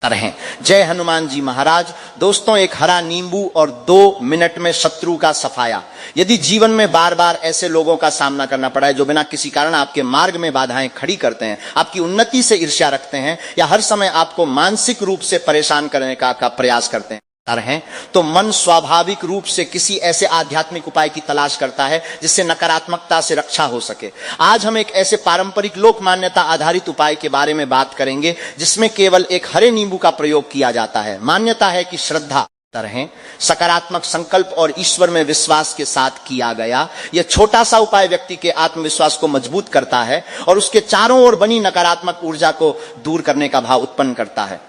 तरह। जय हनुमान जी महाराज। दोस्तों, एक हरा नींबू और 2 मिनट में शत्रु का सफाया। यदि जीवन में बार बार ऐसे लोगों का सामना करना पड़ा है जो बिना किसी कारण आपके मार्ग में बाधाएं खड़ी करते हैं, आपकी उन्नति से ईर्ष्या रखते हैं या हर समय आपको मानसिक रूप से परेशान करने का प्रयास करते हैं, तो मन स्वाभाविक रूप से किसी ऐसे आध्यात्मिक उपाय की तलाश करता है जिससे नकारात्मकता से रक्षा हो सके। आज हम एक ऐसे पारंपरिक लोक मान्यता आधारित उपाय के बारे में बात करेंगे जिसमें केवल एक हरे नींबू का प्रयोग किया जाता है। मान्यता है कि श्रद्धा, तरह, सकारात्मक संकल्प और ईश्वर में विश्वास के साथ किया गया यह छोटा सा उपाय व्यक्ति के आत्मविश्वास को मजबूत करता है और उसके चारों ओर बनी नकारात्मक ऊर्जा को दूर करने का भाव उत्पन्न करता है।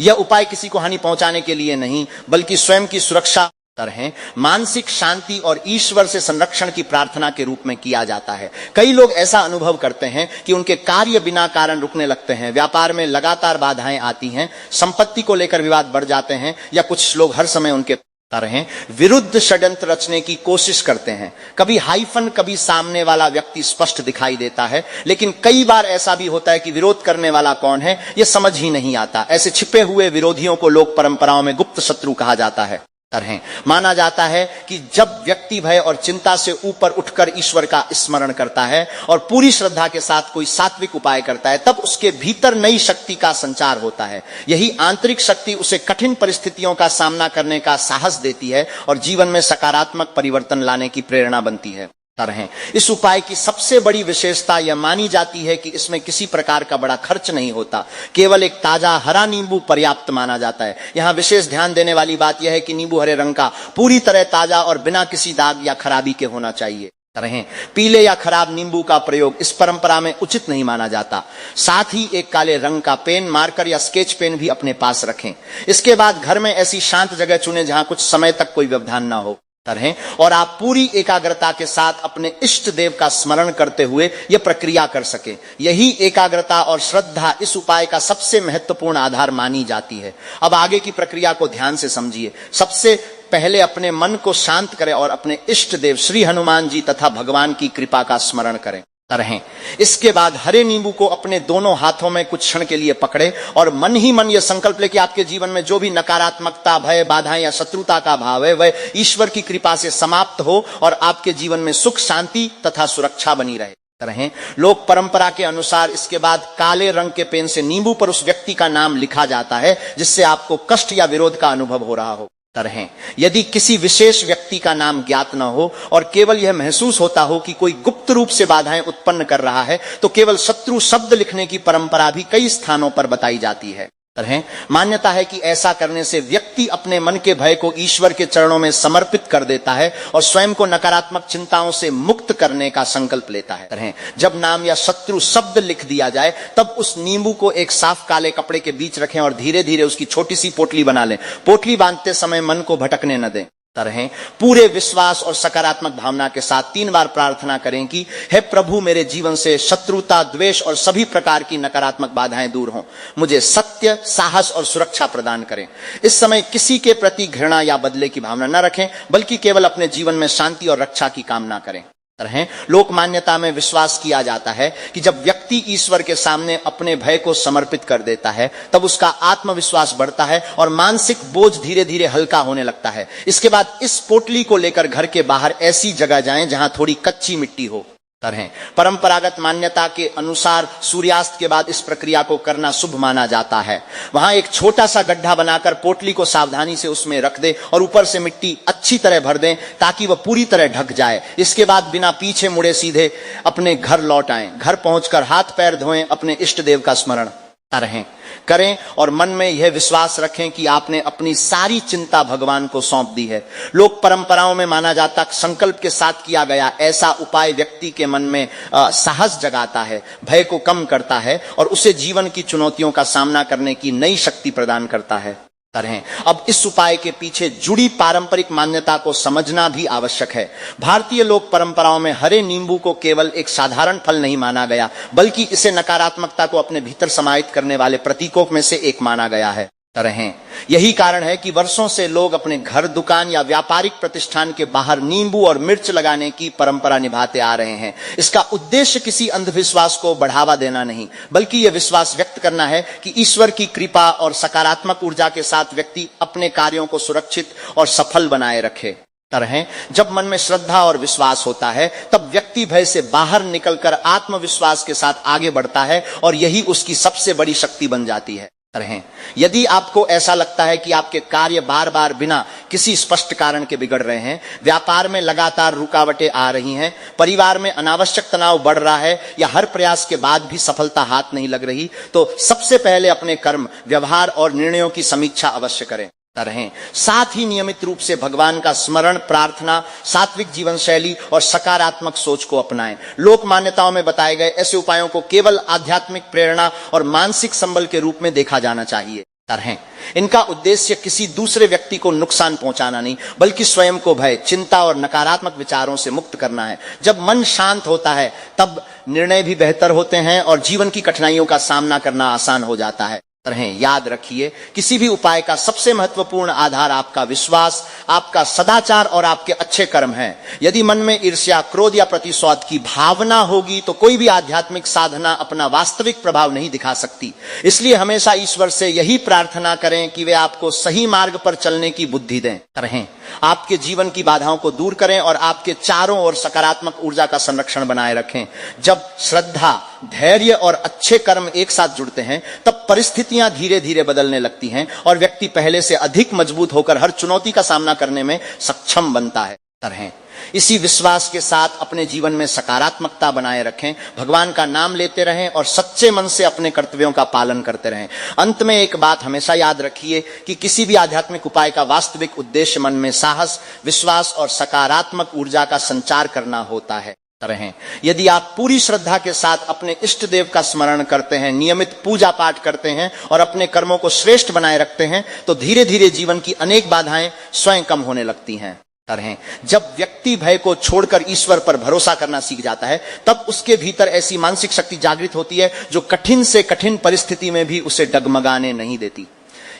यह उपाय किसी को हानि पहुंचाने के लिए नहीं बल्कि स्वयं की सुरक्षा, तरह, मानसिक शांति और ईश्वर से संरक्षण की प्रार्थना के रूप में किया जाता है। कई लोग ऐसा अनुभव करते हैं कि उनके कार्य बिना कारण रुकने लगते हैं, व्यापार में लगातार बाधाएं आती हैं, संपत्ति को लेकर विवाद बढ़ जाते हैं या कुछ लोग हर समय उनके तरह विरुद्ध षड्यंत्र रचने की कोशिश करते हैं। कभी हाइफन, कभी सामने वाला व्यक्ति स्पष्ट दिखाई देता है, लेकिन कई बार ऐसा भी होता है कि विरोध करने वाला कौन है यह समझ ही नहीं आता। ऐसे छिपे हुए विरोधियों को लोक परंपराओं में गुप्त शत्रु कहा जाता है। तरह माना जाता है कि जब व्यक्ति भय और चिंता से ऊपर उठकर ईश्वर का स्मरण करता है और पूरी श्रद्धा के साथ कोई सात्विक उपाय करता है, तब उसके भीतर नई शक्ति का संचार होता है। यही आंतरिक शक्ति उसे कठिन परिस्थितियों का सामना करने का साहस देती है और जीवन में सकारात्मक परिवर्तन लाने की प्रेरणा बनती है। तरह इस उपाय की सबसे बड़ी विशेषता यह मानी जाती है कि इसमें किसी प्रकार का बड़ा खर्च नहीं होता, केवल एक ताजा हरा नींबू पर्याप्त माना जाता है। यहां विशेष ध्यान देने वाली बात यह है कि नींबू हरे रंग का, पूरी तरह ताजा और बिना किसी दाग या खराबी के होना चाहिए। तरह पीले या खराब नींबू का प्रयोग इस परंपरा में उचित नहीं माना जाता। साथ ही एक काले रंग का पेन, मार्कर या स्केच पेन भी अपने पास रखें। इसके बाद घर में ऐसी शांत जगह चुनें जहां कुछ समय तक कोई व्यवधान ना हो, तरह, और आप पूरी एकाग्रता के साथ अपने इष्ट देव का स्मरण करते हुए यह प्रक्रिया कर सके। यही एकाग्रता और श्रद्धा इस उपाय का सबसे महत्वपूर्ण आधार मानी जाती है। अब आगे की प्रक्रिया को ध्यान से समझिए। सबसे पहले अपने मन को शांत करें और अपने इष्ट देव श्री हनुमान जी तथा भगवान की कृपा का स्मरण करें। तरह इसके बाद हरे नींबू को अपने दोनों हाथों में कुछ क्षण के लिए पकड़े और मन ही मन यह संकल्प ले कि आपके जीवन में जो भी नकारात्मकता, भय, बाधाएं या शत्रुता का भाव है वह ईश्वर की कृपा से समाप्त हो और आपके जीवन में सुख, शांति तथा सुरक्षा बनी रहे। तरह लोक परंपरा के अनुसार इसके बाद काले रंग के पेन से नींबू पर उस व्यक्ति का नाम लिखा जाता है जिससे आपको कष्ट या विरोध का अनुभव हो रहा हो। तरह यदि किसी विशेष व्यक्ति का नाम ज्ञात न हो और केवल यह महसूस होता हो कि कोई गुप्त रूप से बाधाएं उत्पन्न कर रहा है, तो केवल शत्रु शब्द लिखने की परंपरा भी कई स्थानों पर बताई जाती है। तरह मान्यता है कि ऐसा करने से व्यक्ति अपने मन के भय को ईश्वर के चरणों में समर्पित कर देता है और स्वयं को नकारात्मक चिंताओं से मुक्त करने का संकल्प लेता है। तरह जब नाम या शत्रु शब्द लिख दिया जाए तब उस नींबू को एक साफ काले कपड़े के बीच रखें और धीरे धीरे उसकी छोटी सी पोटली बना लें। पोटली बांधते समय मन को भटकने न दें। तरह पूरे विश्वास और सकारात्मक भावना के साथ 3 बार प्रार्थना करें कि हे प्रभु, मेरे जीवन से शत्रुता, द्वेष और सभी प्रकार की नकारात्मक बाधाएं दूर हों। मुझे सत्य, साहस और सुरक्षा प्रदान करें। इस समय किसी के प्रति घृणा या बदले की भावना न रखें बल्कि केवल अपने जीवन में शांति और रक्षा की कामना करें। तरह लोक मान्यता में विश्वास किया जाता है कि जब व्यक्ति ईश्वर के सामने अपने भय को समर्पित कर देता है तब उसका आत्मविश्वास बढ़ता है और मानसिक बोझ धीरे धीरे हल्का होने लगता है। इसके बाद इस पोटली को लेकर घर के बाहर ऐसी जगह जाएं जहां थोड़ी कच्ची मिट्टी हो। तरह परंपरागत मान्यता के अनुसार सूर्यास्त के बाद इस प्रक्रिया को करना शुभ माना जाता है। वहां एक छोटा सा गड्ढा बनाकर पोटली को सावधानी से उसमें रख दें और ऊपर से मिट्टी अच्छी तरह भर दें ताकि वह पूरी तरह ढक जाए। इसके बाद बिना पीछे मुड़े सीधे अपने घर लौट आएं। घर पहुंचकर हाथ पैर धोएं, अपने इष्ट देव का स्मरण तरह करें और मन में यह विश्वास रखें कि आपने अपनी सारी चिंता भगवान को सौंप दी है। लोक परंपराओं में माना जाता संकल्प के साथ किया गया ऐसा उपाय व्यक्ति के मन में साहस जगाता है, भय को कम करता है और उसे जीवन की चुनौतियों का सामना करने की नई शक्ति प्रदान करता है। तरह अब इस उपाय के पीछे जुड़ी पारंपरिक मान्यता को समझना भी आवश्यक है। भारतीय लोक परंपराओं में हरे नींबू को केवल एक साधारण फल नहीं माना गया बल्कि इसे नकारात्मकता को अपने भीतर समाहित करने वाले प्रतीकों में से एक माना गया है। रहें। यही कारण है कि वर्षों से लोग अपने घर, दुकान या व्यापारिक प्रतिष्ठान के बाहर नींबू और मिर्च लगाने की परंपरा निभाते आ रहे हैं। इसका उद्देश्य किसी अंधविश्वास को बढ़ावा देना नहीं, बल्कि यह विश्वास व्यक्त करना है कि ईश्वर की कृपा और सकारात्मक ऊर्जा के साथ व्यक्ति अपने कार्यों को सुरक्षित और सफल बनाए रखे। रहें। जब मन में श्रद्धा और विश्वास होता है, तब व्यक्ति भय से बाहर निकलकर आत्मविश्वास के साथ आगे बढ़ता है और यही उसकी सबसे बड़ी शक्ति बन जाती है। रहें। यदि आपको ऐसा लगता है कि आपके कार्य बार बार बिना किसी स्पष्ट कारण के बिगड़ रहे हैं, व्यापार में लगातार रुकावटें आ रही हैं, परिवार में अनावश्यक तनाव बढ़ रहा है या हर प्रयास के बाद भी सफलता हाथ नहीं लग रही, तो सबसे पहले अपने कर्म, व्यवहार और निर्णयों की समीक्षा अवश्य करें। रहें। साथ ही नियमित रूप से भगवान का स्मरण, प्रार्थना, सात्विक जीवन शैली और सकारात्मक सोच को अपनाएं। लोक मान्यताओं में बताए गए ऐसे उपायों को केवल आध्यात्मिक प्रेरणा और मानसिक संबल के रूप में देखा जाना चाहिए। रहें। इनका उद्देश्य किसी दूसरे व्यक्ति को नुकसान पहुंचाना नहीं, बल्कि स्वयं को भय, चिंता और नकारात्मक विचारों से मुक्त करना है। जब मन शांत होता है, तब निर्णय भी बेहतर होते हैं और जीवन की कठिनाइयों का सामना करना आसान हो जाता है। रहें। याद रखिए, किसी भी उपाय का सबसे महत्वपूर्ण आधार आपका विश्वास, आपका सदाचार और आपके अच्छे कर्म हैं। यदि मन में ईर्ष्या, क्रोध या प्रतिशोध की भावना होगी, तो कोई भी आध्यात्मिक साधना अपना वास्तविक प्रभाव नहीं दिखा सकती। इसलिए हमेशा ईश्वर से यही प्रार्थना करें कि वे आपको सही मार्ग पर चलने की बुद्धि दें। रहें। आपके जीवन की बाधाओं को दूर करें और आपके चारों ओर सकारात्मक ऊर्जा का संरक्षण बनाए रखें। जब श्रद्धा, धैर्य और अच्छे कर्म एक साथ जुड़ते हैं, तब परिस्थितियां धीरे धीरे बदलने लगती हैं और व्यक्ति पहले से अधिक मजबूत होकर हर चुनौती का सामना करने में सक्षम बनता है। रहें। इसी विश्वास के साथ अपने जीवन में सकारात्मकता बनाए रखें, भगवान का नाम लेते रहें और सच्चे मन से अपने कर्तव्यों का पालन करते रहें। अंत में एक बात हमेशा याद रखिए कि किसी भी आध्यात्मिक उपाय का वास्तविक उद्देश्य मन में साहस, विश्वास और सकारात्मक ऊर्जा का संचार करना होता है। रहें। यदि आप पूरी श्रद्धा के साथ अपने इष्ट देव का स्मरण करते हैं, नियमित पूजा पाठ करते हैं और अपने कर्मों को श्रेष्ठ बनाए रखते हैं, तो धीरे धीरे जीवन की अनेक बाधाएं स्वयं कम होने लगती हैं। रहें। जब व्यक्ति भय को छोड़कर ईश्वर पर भरोसा करना सीख जाता है, तब उसके भीतर ऐसी मानसिक शक्ति जागृत होती है जो कठिन से कठिन परिस्थिति में भी उसे डगमगाने नहीं देती।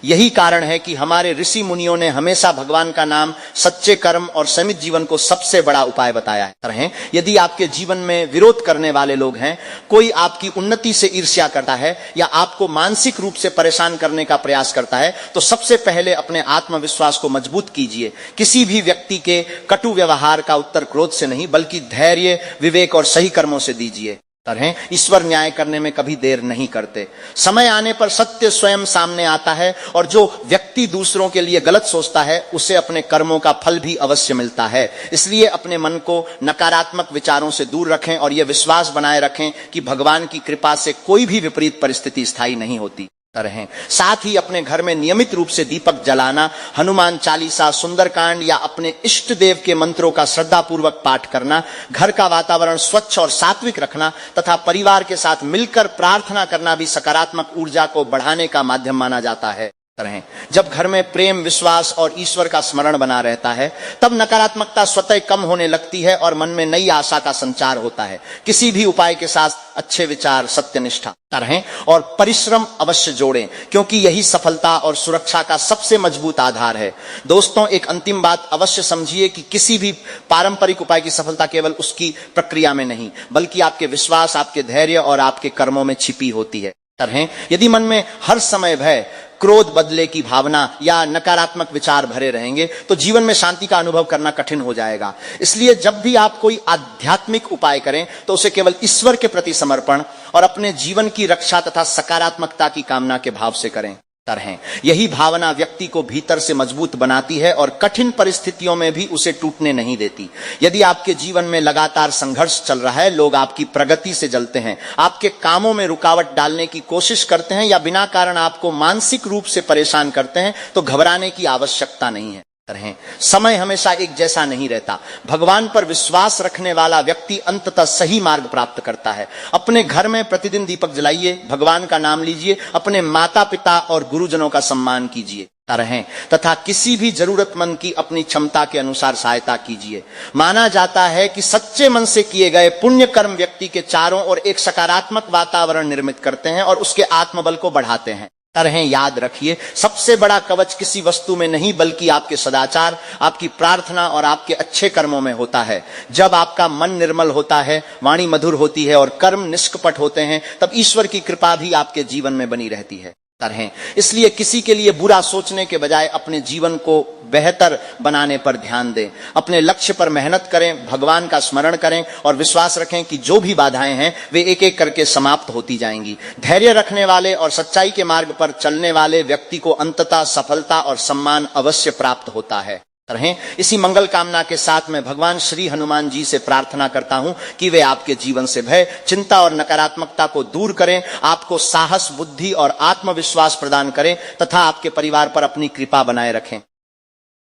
यही कारण है कि हमारे ऋषि मुनियों ने हमेशा भगवान का नाम, सच्चे कर्म और संयमित जीवन को सबसे बड़ा उपाय बताया है। रहें। यदि आपके जीवन में विरोध करने वाले लोग हैं, कोई आपकी उन्नति से ईर्ष्या करता है या आपको मानसिक रूप से परेशान करने का प्रयास करता है, तो सबसे पहले अपने आत्मविश्वास को मजबूत कीजिए। किसी भी व्यक्ति के कटु व्यवहार का उत्तर क्रोध से नहीं, बल्कि धैर्य, विवेक और सही कर्मों से दीजिए। रहें। ईश्वर न्याय करने में कभी देर नहीं करते। समय आने पर सत्य स्वयं सामने आता है और जो व्यक्ति दूसरों के लिए गलत सोचता है, उसे अपने कर्मों का फल भी अवश्य मिलता है। इसलिए अपने मन को नकारात्मक विचारों से दूर रखें और यह विश्वास बनाए रखें कि भगवान की कृपा से कोई भी विपरीत परिस्थिति स्थायी नहीं होती। रहें। साथ ही अपने घर में नियमित रूप से दीपक जलाना, हनुमान चालीसा, सुंदरकांड या अपने इष्ट देव के मंत्रों का श्रद्धापूर्वक पाठ करना, घर का वातावरण स्वच्छ और सात्विक रखना तथा परिवार के साथ मिलकर प्रार्थना करना भी सकारात्मक ऊर्जा को बढ़ाने का माध्यम माना जाता है। रहें। जब घर में प्रेम, विश्वास और ईश्वर का स्मरण बना रहता है, तब नकारात्मकता स्वतः कम होने लगती है और मन में नई आशा का संचार होता है। किसी भी उपाय के साथ अच्छे विचार, सत्यनिष्ठा रहें और परिश्रम अवश्य जोड़ें, क्योंकि यही सफलता और सुरक्षा का सबसे मजबूत आधार है। दोस्तों, एक अंतिम बात अवश्य समझिए कि किसी भी पारंपरिक उपाय की सफलता केवल उसकी प्रक्रिया में नहीं, बल्कि आपके विश्वास, आपके धैर्य और आपके कर्मों में छिपी होती है। रहें। यदि मन में हर समय भय, क्रोध, बदले की भावना या नकारात्मक विचार भरे रहेंगे, तो जीवन में शांति का अनुभव करना कठिन हो जाएगा। इसलिए जब भी आप कोई आध्यात्मिक उपाय करें, तो उसे केवल ईश्वर के प्रति समर्पण और अपने जीवन की रक्षा तथा सकारात्मकता की कामना के भाव से करें। रहें। यही भावना व्यक्ति को भीतर से मजबूत बनाती है और कठिन परिस्थितियों में भी उसे टूटने नहीं देती। यदि आपके जीवन में लगातार संघर्ष चल रहा है, लोग आपकी प्रगति से जलते हैं, आपके कामों में रुकावट डालने की कोशिश करते हैं या बिना कारण आपको मानसिक रूप से परेशान करते हैं, तो घबराने की आवश्यकता नहीं है। रहें। समय हमेशा एक जैसा नहीं रहता। भगवान पर विश्वास रखने वाला व्यक्ति अंततः सही मार्ग प्राप्त करता है। अपने घर में प्रतिदिन दीपक जलाइए, भगवान का नाम लीजिए, अपने माता पिता और गुरुजनों का सम्मान कीजिए। रहें तथा किसी भी जरूरतमंद की अपनी क्षमता के अनुसार सहायता कीजिए। माना जाता है कि सच्चे मन से किए गए पुण्य कर्म व्यक्ति के चारों ओर एक सकारात्मक वातावरण निर्मित करते हैं और उसके आत्मबल को बढ़ाते हैं। तरह याद रखिए, सबसे बड़ा कवच किसी वस्तु में नहीं बल्कि आपके सदाचार, आपकी प्रार्थना और आपके अच्छे कर्मों में होता है। जब आपका मन निर्मल होता है, वाणी मधुर होती है और कर्म निष्कपट होते हैं, तब ईश्वर की कृपा भी आपके जीवन में बनी रहती है। तरह इसलिए किसी के लिए बुरा सोचने के बजाय अपने जीवन को बेहतर बनाने पर ध्यान दें। अपने लक्ष्य पर मेहनत करें, भगवान का स्मरण करें और विश्वास रखें कि जो भी बाधाएं हैं वे एक एक करके समाप्त होती जाएंगी। धैर्य रखने वाले और सच्चाई के मार्ग पर चलने वाले व्यक्ति को अंततः सफलता और सम्मान अवश्य प्राप्त होता है। रहें। इसी मंगल कामना के साथ मैं भगवान श्री हनुमान जी से प्रार्थना करता हूं कि वे आपके जीवन से भय, चिंता और नकारात्मकता को दूर करें, आपको साहस, बुद्धि और आत्मविश्वास प्रदान करें तथा आपके परिवार पर अपनी कृपा बनाए रखें।